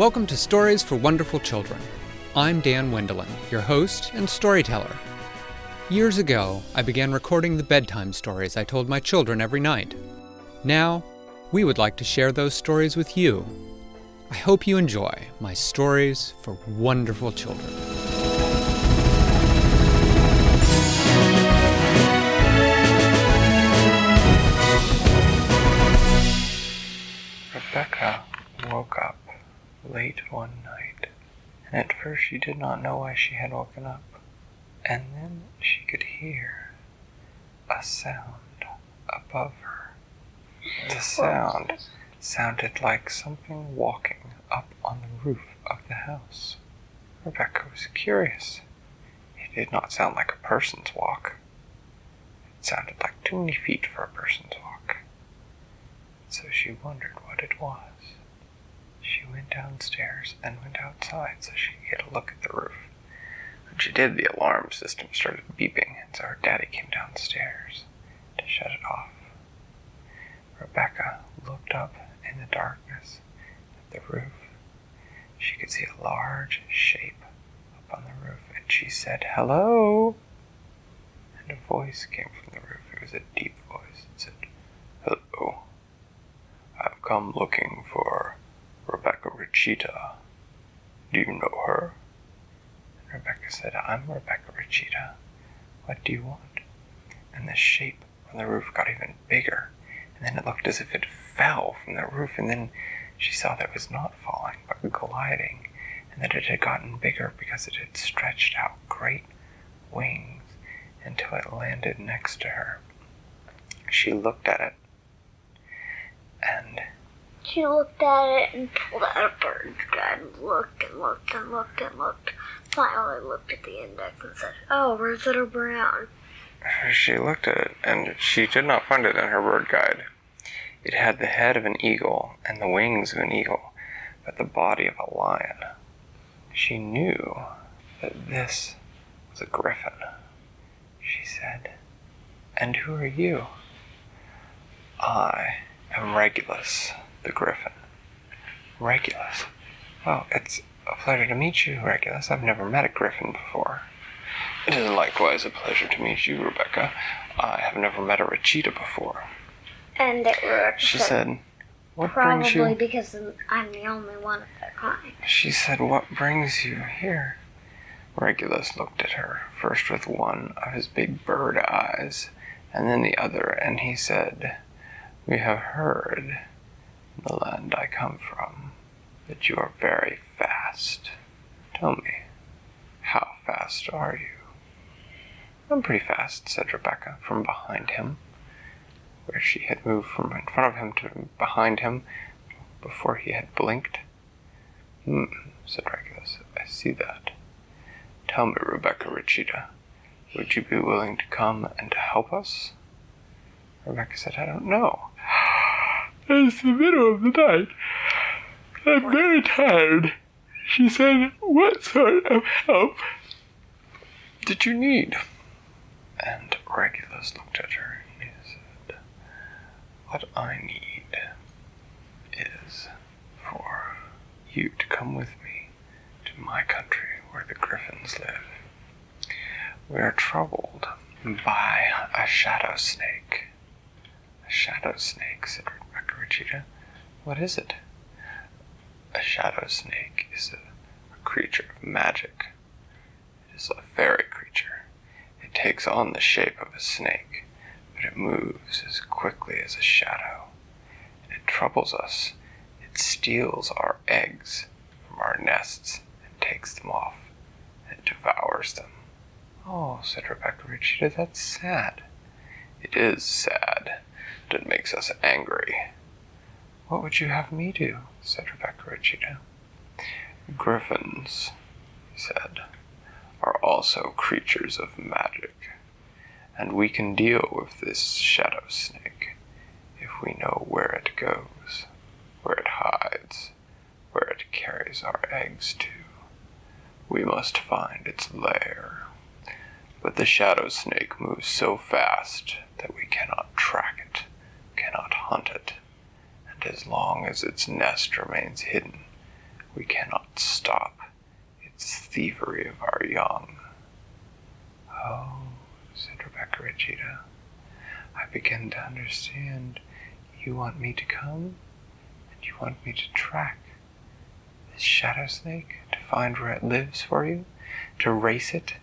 Welcome to Stories for Wonderful Children. I'm Dan Wendelin, your host and storyteller. Years ago, I began recording the bedtime stories I told my children every night. Now, we would like to share those stories with you. I hope you enjoy my Stories for Wonderful Children. Rebecca woke up late one night, and at first she did not know why she had woken up. And then she could hear a sound above her. The sound sounded like something walking up on the roof of the house. Rebecca was curious. It did not sound like a person's walk. It sounded like too many feet for a person's walk. So she wondered what it was. She went downstairs and went outside so she could get a look at the roof. When she did, the alarm system started beeping, and so her daddy came downstairs to shut it off. Rebecca looked up in the darkness at the roof. She could see a large shape up on the roof, and she said, "Hello?" And a voice came from the roof. It was a deep voice. It said, "Hello. I've come looking for Rebecca Recheetah. Do you know her?" And Rebecca said, "I'm Rebecca Recheetah. What do you want?" And the shape on the roof got even bigger, and then it looked as if it fell from the roof, and then she saw that it was not falling, but gliding, and that it had gotten bigger because it had stretched out great wings until it landed next to her. She looked at it, and she looked at it and pulled out a bird's guide and looked and looked and looked and looked. Finally looked at the index and said, "Oh, Rosetta Brown." She looked at it, and she did not find it in her bird guide. It had the head of an eagle and the wings of an eagle, but the body of a lion. She knew that this was a griffin. She said, "And who are you?" "I am Regulus, the griffin." "Regulus? Well, it's a pleasure to meet you, Regulus. I've never met a griffin before." "It is likewise a pleasure to meet you, Rebecca. I have never met a Recheetah before." And she said, "What brings you?" Probably because I'm the only one of their kind. She said, "What brings you here?" Regulus looked at her, first with one of his big bird eyes, and then the other, and he said, "We have heard, in the land I come from, that you are very fast. Tell me, how fast are you?" "I'm pretty fast," said Rebecca, from behind him, where she had moved from in front of him to behind him before he had blinked. Said Regulus, "I see that. Tell me, Rebecca Recheetah, would you be willing to come and to help us?" Rebecca said, "I don't know. It's the middle of the night. I'm very tired." She said, "What sort of help did you need?" And Regulus looked at her and he said, "What I need is for you to come with me to my country where the griffins live. We are troubled by a shadow snake." "A shadow snake," said Rebecca Recheetah. "What is it?" "A shadow snake is a creature of magic. It is a fairy creature. It takes on the shape of a snake, but it moves as quickly as a shadow. And it troubles us. It steals our eggs from our nests and takes them off and devours them." "Oh," said Rebecca Recheetah, "that's sad." "It is sad, but it makes us angry." "What would you have me do?" said Rebecca Recheetah. "Griffins," he said, "are also creatures of magic, and we can deal with this shadow snake if we know where it goes, where it hides, where it carries our eggs to. We must find its lair. But the shadow snake moves so fast that we cannot track it, cannot hunt it, and as long as its nest remains hidden, We cannot stop its thievery of our young." "Oh," said Rebecca Recheetah, "I begin to understand. You want me to come, and you want me to track this shadow snake, to find where it lives for you, to race it,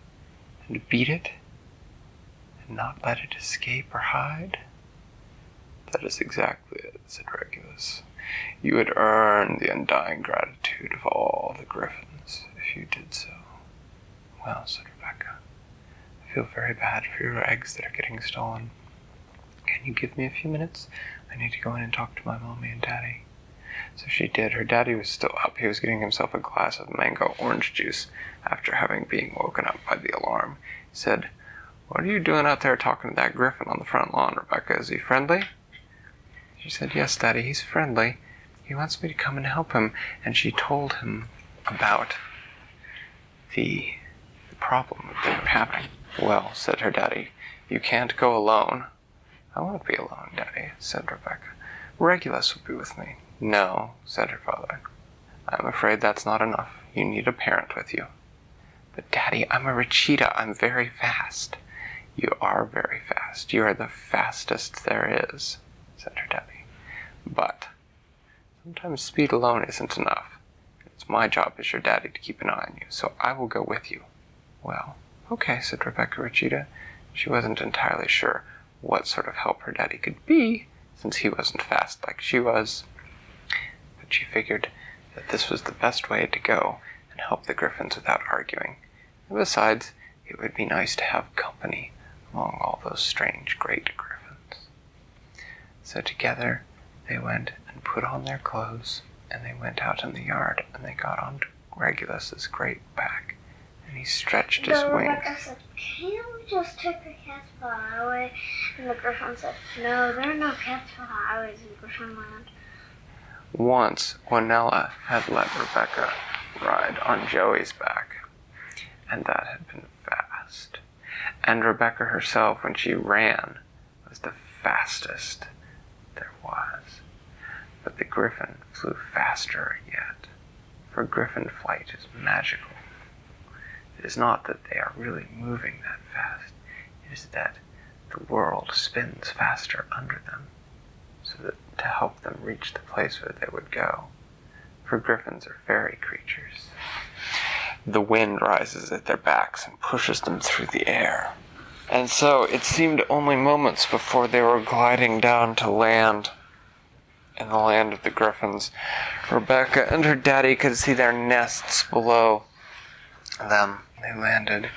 and beat it, and not let it escape or hide?" "That is exactly it," said Regulus. "You would earn the undying gratitude of all the gryphons if you did so." "Well," said Rebecca, "I feel very bad for your eggs that are getting stolen. Can you give me a few minutes? I need to go in and talk to my mommy and daddy." So she did. Her daddy was still up. He was getting himself a glass of mango orange juice after having been woken up by the alarm. He said, "What are you doing out there talking to that griffin on the front lawn, Rebecca? Is he friendly?" She said, "Yes, Daddy, he's friendly. He wants me to come and help him." And she told him about the problem that they were having. "Well," said her daddy, "you can't go alone." "I won't be alone, Daddy," said Rebecca. "Regulus will be with me." "No," said her father. "I'm afraid that's not enough. You need a parent with you." "But Daddy, I'm a Recheetah. I'm very fast." "You are very fast. You are the fastest there is," said her daddy. "But sometimes speed alone isn't enough. It's my job as your daddy to keep an eye on you, so I will go with you." "Well, okay," said Rebecca Recheetah. She wasn't entirely sure what sort of help her daddy could be, since he wasn't fast like she was. But she figured that this was the best way to go and help the gryphons without arguing. And besides, it would be nice to have company among all those strange great gryphons. So together they went and put on their clothes, and they went out in the yard, and they got on Regulus's great back, and he stretched his wings. Rebecca said, "Can't we just take the cats for the highway?" And the griffin said, "No, there are no cats for the highways in Griffinland." Once, Juanella had let Rebecca ride on Joey's back, and that had been fast. And Rebecca herself, when she ran, was the fastest there was. But the griffin flew faster yet, for griffin flight is magical. It is not that they are really moving that fast, it is that the world spins faster under them, so that to help them reach the place where they would go. For griffins are fairy creatures. The wind rises at their backs and pushes them through the air. And so it seemed only moments before they were gliding down to land. In the land of the griffins, Rebecca and her daddy could see their nests below them. They landed,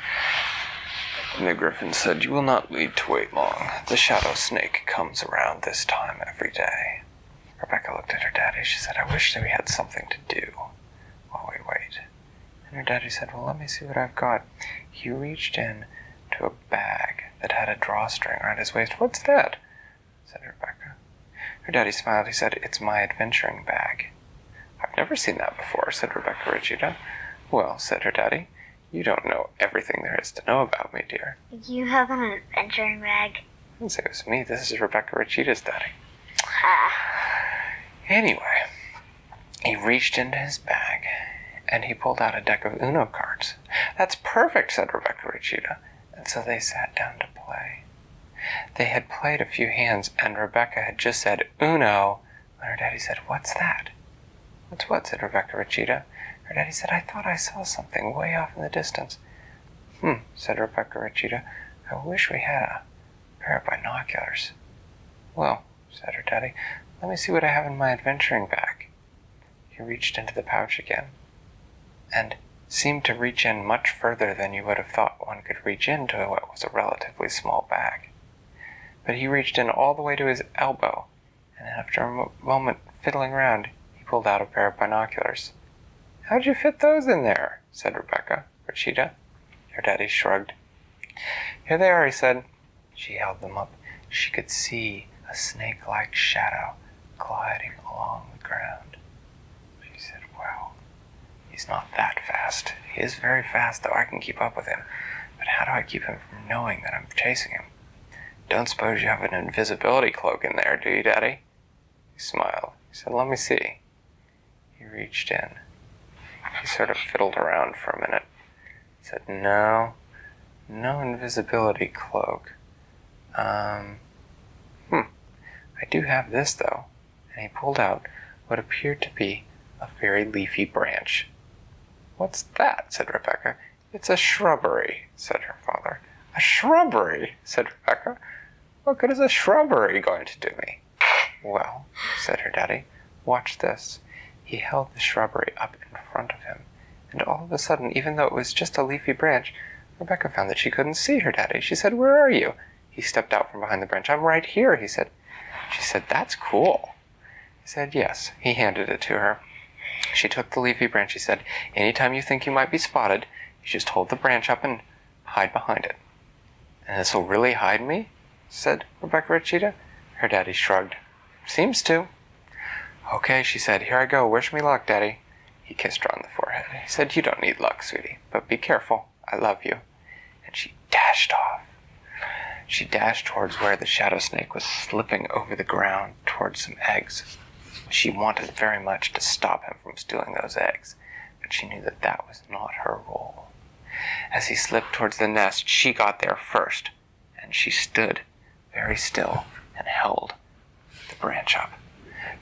and the griffin said, "You will not need to wait long. The shadow snake comes around this time every day." Rebecca looked at her daddy. She said, "I wish that we had something to do while we wait." And her daddy said, "Well, let me see what I've got." He reached in to a bag that had a drawstring around his waist. "What's that?" said Rebecca. Her daddy smiled. He said, "It's my adventuring bag." "I've never seen that before," said Rebecca Recheetah. "Well," said her daddy, "you don't know everything there is to know about me, dear." You have an adventuring bag? I didn't say it was me. This is Rebecca Recheetah's daddy. Anyway, he reached into his bag, and he pulled out a deck of Uno cards. "That's perfect," said Rebecca Recheetah. And so they sat down to play. They had played a few hands, and Rebecca had just said, "Uno," when her daddy said, "What's that?" "What's what?" said Rebecca Recheetah. Her daddy said, "I thought I saw something way off in the distance." Said Rebecca Recheetah. "I wish we had a pair of binoculars." "Well," said her daddy, "let me see what I have in my adventuring bag." He reached into the pouch again, and seemed to reach in much further than you would have thought one could reach into what was a relatively small bag. But he reached in all the way to his elbow, and after a moment fiddling around, he pulled out a pair of binoculars. "How'd you fit those in there?" said Rebecca Recheetah. Her daddy shrugged. "Here they are," he said. She held them up. She could see a snake-like shadow gliding along the ground. She said, "Wow, he's not that fast. He is very fast, though. I can keep up with him. But how do I keep him from knowing that I'm chasing him? Don't suppose you have an invisibility cloak in there, do you, Daddy?" He smiled. He said, "Let me see." He reached in, He sort of fiddled around for a minute. He said, no invisibility cloak. I do have this, though. And he pulled out what appeared to be a very leafy branch. What's that? Said Rebecca. It's a shrubbery, said her father. A shrubbery, said Rebecca. What good is a shrubbery going to do me? Well, said her daddy, watch this. He held the shrubbery up in front of him, and all of a sudden, even though it was just a leafy branch, Rebecca found that she couldn't see her daddy. She said, where are you? He stepped out from behind the branch. I'm right here, he said. She said, that's cool. He said, yes. He handed it to her. She took the leafy branch. He said, anytime you think you might be spotted, you just hold the branch up and hide behind it. And this will really hide me? Said Rebecca Recheetah. Her daddy shrugged. Seems to. Okay, she said, here I go. Wish me luck, Daddy. He kissed her on the forehead. He said, you don't need luck, sweetie, but be careful. I love you. And she dashed off. She dashed towards where the shadow snake was slipping over the ground towards some eggs. She wanted very much to stop him from stealing those eggs, but she knew that that was not her role. As he slipped towards the nest, she got there first, and she stood very still and held the branch up.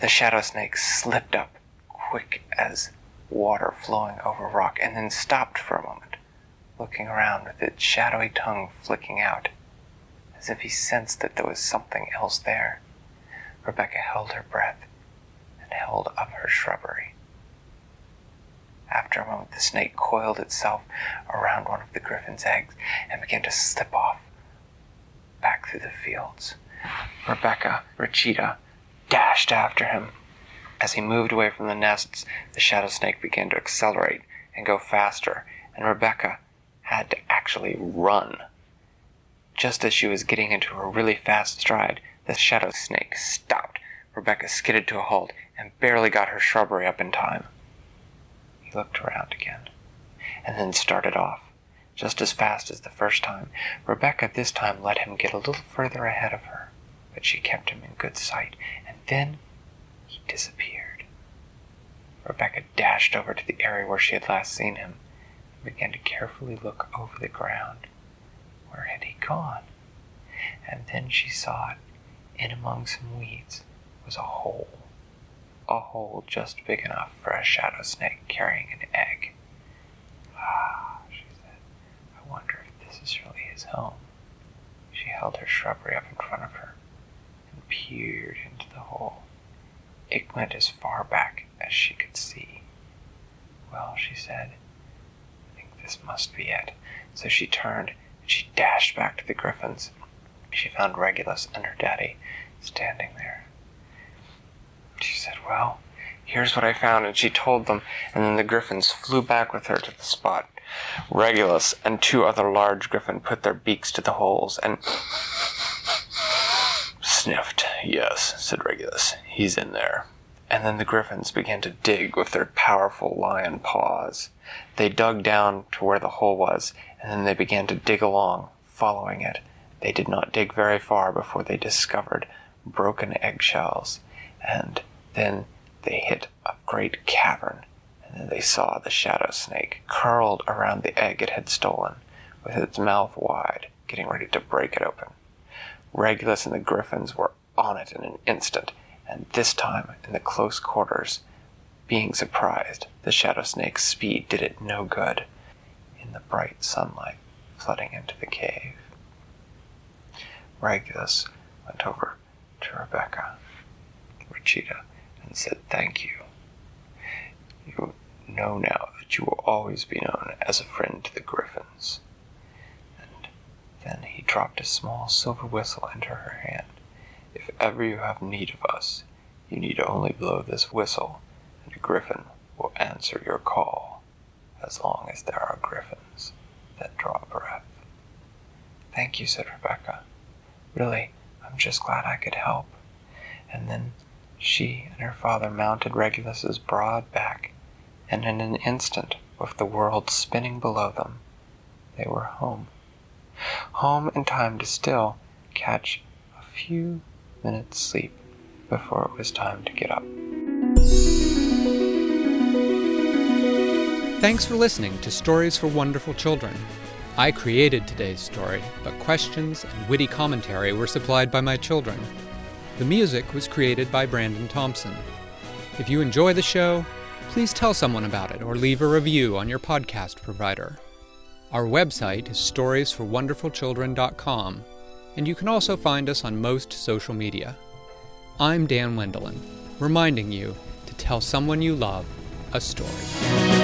The shadow snake slipped up quick as water flowing over rock, and then stopped for a moment, looking around with its shadowy tongue flicking out, as if he sensed that there was something else there. Rebecca held her breath and held up her shrubbery. After a moment, the snake coiled itself around one of the griffin's eggs and began to slip off back through the fields. Rebecca Recheetah dashed after him. As he moved away from the nests, the shadow snake began to accelerate and go faster, and Rebecca had to actually run. Just as she was getting into a really fast stride, the shadow snake stopped. Rebecca skidded to a halt and barely got her shrubbery up in time. He looked around again, and then started off, just as fast as the first time. Rebecca this time let him get a little further ahead of her, but she kept him in good sight, and then he disappeared. Rebecca dashed over to the area where she had last seen him, and began to carefully look over the ground. Where had he gone? And then she saw it, in among some weeds, was a hole just big enough for a shadow snake carrying an egg. Ah, she said, I wonder if this is really his home. She held her shrubbery up in front of her and peered into the hole. It went as far back as she could see. Well, she said, I think this must be it. So she turned and she dashed back to the gryphons. She found Regulus and her daddy standing there. She said, well, here's what I found, and she told them, and then the gryphons flew back with her to the spot. Regulus and two other large griffins put their beaks to the holes and sniffed. Yes, said Regulus, he's in there. And then the gryphons began to dig with their powerful lion paws. They dug down to where the hole was, and then they began to dig along, following it. They did not dig very far before they discovered broken eggshells, and then they hit a great cavern, and then they saw the shadow snake curled around the egg it had stolen, with its mouth wide, getting ready to break it open. Regulus and the gryphons were on it in an instant, and this time, in the close quarters, being surprised, the shadow snake's speed did it no good in the bright sunlight flooding into the cave. Regulus went over to Rebecca Recheetah and said, thank you. You know now that you will always be known as a friend to the gryphons. And then he dropped a small silver whistle into her hand. If ever you have need of us, you need only blow this whistle, and a griffin will answer your call, as long as there are griffins that draw breath. Thank you, said Rebecca. Really, I'm just glad I could help. And then she and her father mounted Regulus's broad back, and in an instant, with the world spinning below them, they were home. Home in time to still catch a few minutes' sleep before it was time to get up. Thanks for listening to Stories for Wonderful Children. I created today's story, but questions and witty commentary were supplied by my children. The music was created by Brandon Thompson. If you enjoy the show, please tell someone about it or leave a review on your podcast provider. Our website is storiesforwonderfulchildren.com, and you can also find us on most social media. I'm Dan Wendelin, reminding you to tell someone you love a story.